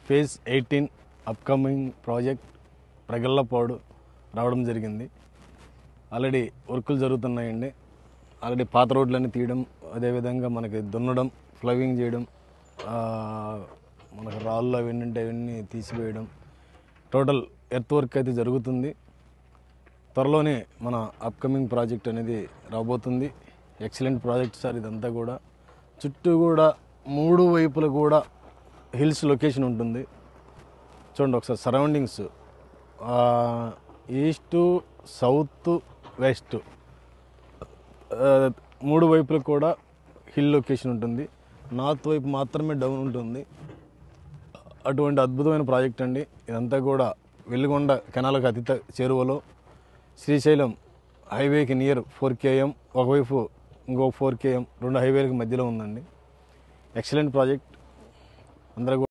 Phase 18 upcoming project ప్రగల్లపాడు రావడం జరిగింది. Already వర్కులు జరుగుతున్నాయండి. ఆల్రెడీ పాత రోడ్లన్నీ తీయడం, అదేవిధంగా మనకి దున్నడం, ఫ్లవింగ్ చేయడం, మనకు రాళ్ళు అవన్నీ తీసివేయడం, టోటల్ ఎర్త్ వర్క్ అయితే జరుగుతుంది. త్వరలోనే మన అప్కమింగ్ ప్రాజెక్ట్ అనేది రాబోతుంది. Excellent project sir. ఇదంతా కూడా చుట్టూ కూడా 3 వైపులు కూడా హిల్స్ లొకేషన్ ఉంటుంది. చూడండి ఒకసారి సరౌండింగ్స్, ఈస్ట్, సౌత్, వెస్ట్ 3 వైపులకు కూడా హిల్ లొకేషన్ ఉంటుంది. నార్త్ వైపు మాత్రమే డౌన్ ఉంటుంది. అటువంటి అద్భుతమైన ప్రాజెక్ట్ అండి. ఇదంతా కూడా వెల్లిగొండ కెనాల్కి అతి చేరువలో, శ్రీశైలం హైవేకి నియర్ 4 km, ఒకవైపు ఇంకో 4 km, 2 హైవేలకు మధ్యలో ఉందండి. Excellent project. అందరూ